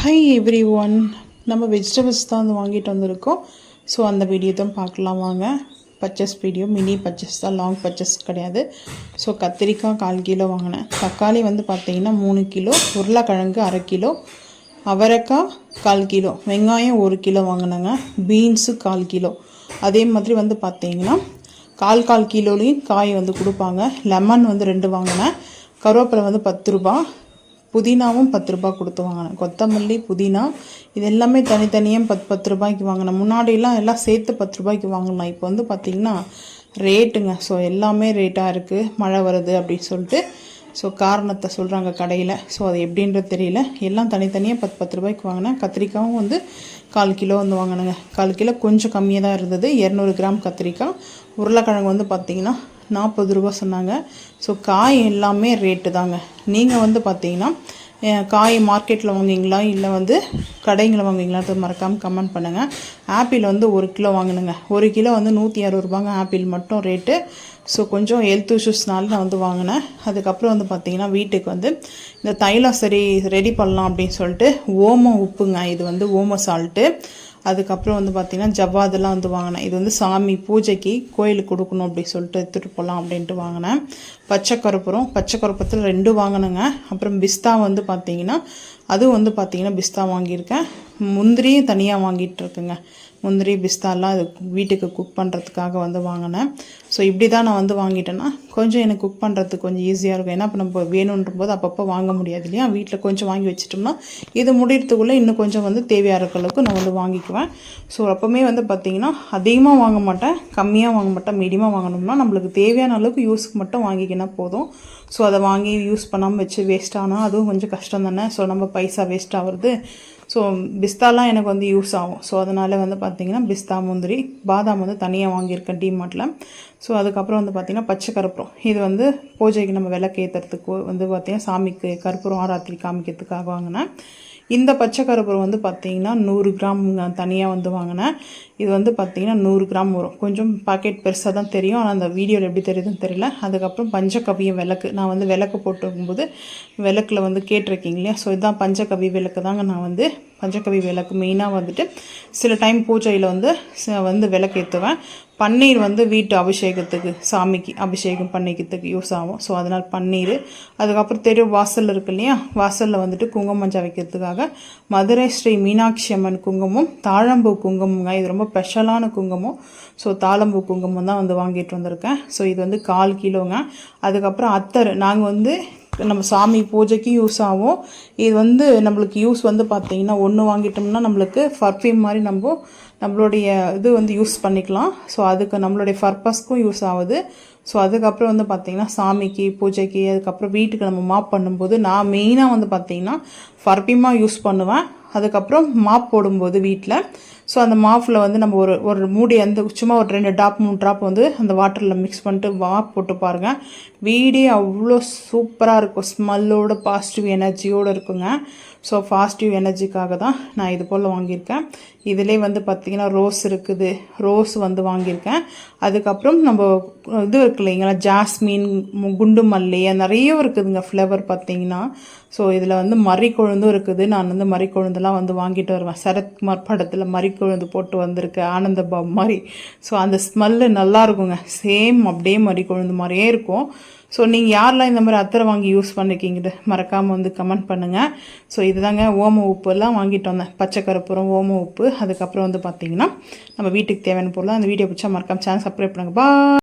High every one, நம்ம vegetables தான் வந்து வாங்கிட்டு வந்திருக்கோம். ஸோ அந்த வீடியோ தான் பார்க்கலாம் வாங்க. பர்ச்சேஸ் வீடியோ, மினி பர்ச்சேஸ் தான், லாங் பர்ச்சேஸ் கிடையாது. ஸோ கத்திரிக்காய் 1/4 கிலோ வாங்கினேன். தக்காளி வந்து பார்த்திங்கன்னா 3 கிலோ, உருளைக்கிழங்கு 1/2 கிலோ, அவரைக்காய் 1/4 கிலோ, வெங்காயம் 1 கிலோ வாங்கினேங்க, பீன்ஸு 1/4 கிலோ. அதே மாதிரி வந்து பார்த்திங்கன்னா 1/4 கிலோலையும் காய் வந்து கொடுப்பாங்க. லெமன் வந்து 2 வாங்கினேன். கருவேப்பிலை வந்து 10 ரூபா, புதினாவும் 10 ரூபா கொடுத்து வாங்கினேன். கொத்தமல்லி, புதினா இது எல்லாமே தனித்தனியாக 10 ரூபாய்க்கு வாங்கினேன். முன்னாடிலாம் எல்லாம் சேர்த்து 10 ரூபாய்க்கு வாங்கலாம். இப்போ வந்து பார்த்திங்கன்னா ரேட்டுங்க. ஸோ எல்லாமே ரேட்டாக இருக்குது, மழை வருது அப்படின்னு சொல்லிட்டு. ஸோ காரணத்தை சொல்கிறாங்க கடையில். ஸோ அது எப்படின்றது தெரியல. எல்லாம் தனித்தனியாக 10 ரூபாய்க்கு வாங்கினேன். கத்திரிக்காயும் வந்து 1/4 கிலோ வந்து வாங்கினேங்க. 1/4 கிலோ கொஞ்சம் கம்மியாக தான் இருந்தது. 200 கிராம் கத்திரிக்காய். உருளைக்கிழங்கு வந்து பார்த்திங்கன்னா 40 ரூபா சொன்னாங்க. ஸோ காய் எல்லாமே ரேட்டு தாங்க. நீங்கள் வந்து பார்த்தீங்கன்னா காய் மார்க்கெட்டில் வாங்குவீங்களா இல்லை வந்து கடைங்களை வாங்குவீங்களான்றது மறக்காமல் கமெண்ட் பண்ணுங்கள். ஆப்பிள் வந்து 1 கிலோ வாங்கினுங்க. 1 கிலோ வந்து 160 ரூபாங்க ஆப்பிள் மட்டும் ரேட்டு. ஸோ கொஞ்சம் ஹெல்த் இஷ்யூஸ்னால நான் வந்து வாங்கினேன். அதுக்கப்புறம் வந்து பார்த்திங்கன்னா வீட்டுக்கு வந்து இந்த தைலம் ரெடி பண்ணலாம் அப்படின்னு சொல்லிட்டு ஓமம் உப்புங்க, இது வந்து ஓம சால்ட்டு. அதுக்கப்புறம் வந்து பார்த்திங்கன்னா ஜவ்வாதெல்லாம் வந்து வாங்கினேன். இது வந்து சாமி பூஜைக்கு கோயிலுக்கு கொடுக்கணும் அப்படின்னு சொல்லிட்டு எடுத்துகிட்டு போகலாம் அப்படின்ட்டு வாங்கினேன். பச்சை கருப்பத்தில் 2 வாங்கினேங்க. அப்புறம் பிஸ்தா வந்து பார்த்திங்கன்னா அதுவும் வந்து பார்த்திங்கன்னா பிஸ்தா வாங்கியிருக்கேன். முந்திரியும் தனியாக வாங்கிட்டு இருக்குங்க. முந்திரி பிஸ்தாலாம் இது வீட்டுக்கு குக் பண்ணுறதுக்காக வந்து வாங்கினேன். ஸோ இப்படி தான் நான் வந்து வாங்கிட்டேன்னா கொஞ்சம் எனக்கு குக் பண்ணுறதுக்கு கொஞ்சம் ஈஸியாக இருக்கும். ஏன்னா இப்போ நம்ம வேணுன்ற போது அப்பப்போ வாங்க முடியாது இல்லையா. வீட்டில் கொஞ்சம் வாங்கி வச்சிட்டோம்னா இது முடிகிறதுக்குள்ளே இன்னும் கொஞ்சம் வந்து தேவையாக இருக்க அளவுக்கு நான் வந்து வாங்கிக்குவேன். ஸோ அப்போவுமே வந்து பார்த்திங்கன்னா அதிகமாக வாங்க மாட்டேன், கம்மியாக வாங்க மாட்டேன், மீடியமாக வாங்கணும்னா நம்மளுக்கு தேவையான அளவுக்கு யூஸுக்கு மட்டும் வாங்கிக்கினா போதும். ஸோ அதை வாங்கி யூஸ் பண்ணாமல் வச்சு வேஸ்ட் ஆனால் அதுவும் கொஞ்சம் கஷ்டம் தானே. ஸோ நம்ம பைசா வேஸ்ட் ஆகுறது. ஸோ பிஸ்தாலாம் எனக்கு வந்து யூஸ் ஆகும். ஸோ அதனால் வந்து பார்த்திங்கன்னா பிஸ்தா, முந்திரி, பாதாம் வந்து தனியாக வாங்கியிருக்கேன் டிமார்ட்டில். ஸோ அதுக்கப்புறம் வந்து பார்த்திங்கன்னா பச்சை கற்பூரம், இது வந்து பூஜைக்கு நம்ம விளக்கு ஏற்றுறதுக்கு வந்து பார்த்திங்கன்னா சாமிக்கு கற்பூரம் ஆராத்திரி காமிக்கிறதுக்காக வாங்கினேன். இந்த பச்சை கற்பூரம் வந்து பார்த்திங்கன்னா 100 கிராம் தனியாக வந்து வாங்கினேன். இது வந்து பார்த்திங்கன்னா 100 கிராம் வரும். கொஞ்சம் பாக்கெட் பெருசாக தான் தெரியும், ஆனால் அந்த வீடியோவில் எப்படி தெரியுதுன்னு தெரியல. அதுக்கப்புறம் பஞ்சகவியம் விளக்கு, நான் வந்து விளக்கு போட்டுருக்கும்போது விளக்கில் வந்து கேட்டிருக்கீங்க இல்லையா. ஸோ இதுதான் பஞ்சகவி விளக்கு தாங்க. நான் வந்து பஞ்சகவி விளக்கு மெயினாக வந்துட்டு சில டைம் பூஜையில் வந்து விளக்கு ஏற்றுவேன். பன்னீர் வந்து வீட்டு அபிஷேகத்துக்கு, சாமிக்கு அபிஷேகம் பண்ணிக்கிறதுக்கு யூஸ் ஆகும். ஸோ அதனால் பன்னீர். அதுக்கப்புறம் தெரு வாசல் இருக்கு இல்லையா, வாசலில் வந்துட்டு குங்குமம் மஞ்சள் வைக்கிறதுக்காக மதுரை ஸ்ரீ மீனாட்சி அம்மன் குங்குமம், தாழம்பூ குங்குமங்க. இது ரொம்ப ஸ்பெஷலான குங்குமம். ஸோ தாழம்பூ குங்குமம் தான் வந்து வாங்கிட்டு வந்திருக்கேன். ஸோ இது வந்து 1/4 கிலோங்க. அதுக்கப்புறம் அத்தர், நாங்கள் வந்து நம்ம சாமி பூஜைக்கு யூஸ் ஆகும். இது வந்து நம்மளுக்கு யூஸ் வந்து பார்த்திங்கன்னா 1 வாங்கிட்டோம்னா நம்மளுக்கு பர்ஃப்யூம் மாதிரி நம்மளுடைய இது வந்து யூஸ் பண்ணிக்கலாம். ஸோ அதுக்கு நம்மளுடைய பர்பஸ்க்கும் யூஸ் ஆகுது. ஸோ அதுக்கப்புறம் வந்து பார்த்திங்கன்னா சாமிக்கு பூஜைக்கு, அதுக்கப்புறம் வீட்டுக்கு நம்ம மாப் பண்ணும்போது நான் மெயினாக வந்து பார்த்திங்கன்னா பர்ஃப்யூமாக யூஸ் பண்ணுவேன். அதுக்கப்புறம் மாப் போடும்போது வீட்டில், ஸோ அந்த மாப்பில் வந்து நம்ம ஒரு மூடி அந்த சும்மா ஒரு 2 ட்ராப் 3 ட்ராப் வந்து அந்த வாட்டரில் மிக்ஸ் பண்ணிட்டு மாப் போட்டு பாருங்கள். வீடே அவ்வளோ சூப்பராக இருக்கும். ஸ்மெல்லோட பாசிட்டிவ் எனர்ஜியோடு இருக்குங்க. ஸோ பாசிட்டிவ் எனர்ஜிக்காக தான் நான் இது போல் வாங்கியிருக்கேன். இதிலே வந்து பார்த்திங்கன்னா ரோஸ் இருக்குது, ரோஸ் வந்து வாங்கியிருக்கேன். அதுக்கப்புறம் நம்ம இது இருக்கு இல்லைங்களா, ஜாஸ்மின், குண்டு மல்லி, நிறைய இருக்குதுங்க ஃப்ளவர் பார்த்திங்கன்னா. ஸோ இதில் வந்து மறிக்கொழுந்தும் இருக்குது. நான் வந்து மறிக்கொழுந்தெல்லாம் வந்து வாங்கிட்டு வருவேன். சரத்குமார் படத்தில் மறிக்கொழுந்து போட்டு வந்திருக்கு, ஆனந்த பாப் மாதிரி. ஸோ அந்த ஸ்மெல்லு நல்லா இருக்குங்க. சேம் அப்படியே மறிக்கொழுந்து மாதிரியே இருக்கும். ஸோ நீங்கள் யாரெல்லாம் இந்த மாதிரி அத்தரை வாங்கி யூஸ் பண்ணிக்கிங்கிட்டு மறக்காமல் வந்து கமெண்ட் பண்ணுங்கள். ஸோ இதுதாங்க ஓம உப்பு எல்லாம் வாங்கிட்டு வந்தேன். பச்சை கற்பூரம், ஓம உப்பு, அதுக்கப்புறம் வந்து பார்த்திங்கன்னா நம்ம வீட்டுக்கு தேவையான பொருள். அந்த வீடியோ பிடிச்சா மறக்காமல் சேனல் சப்ஸ்கிரைப் பண்ணுங்கள். பா.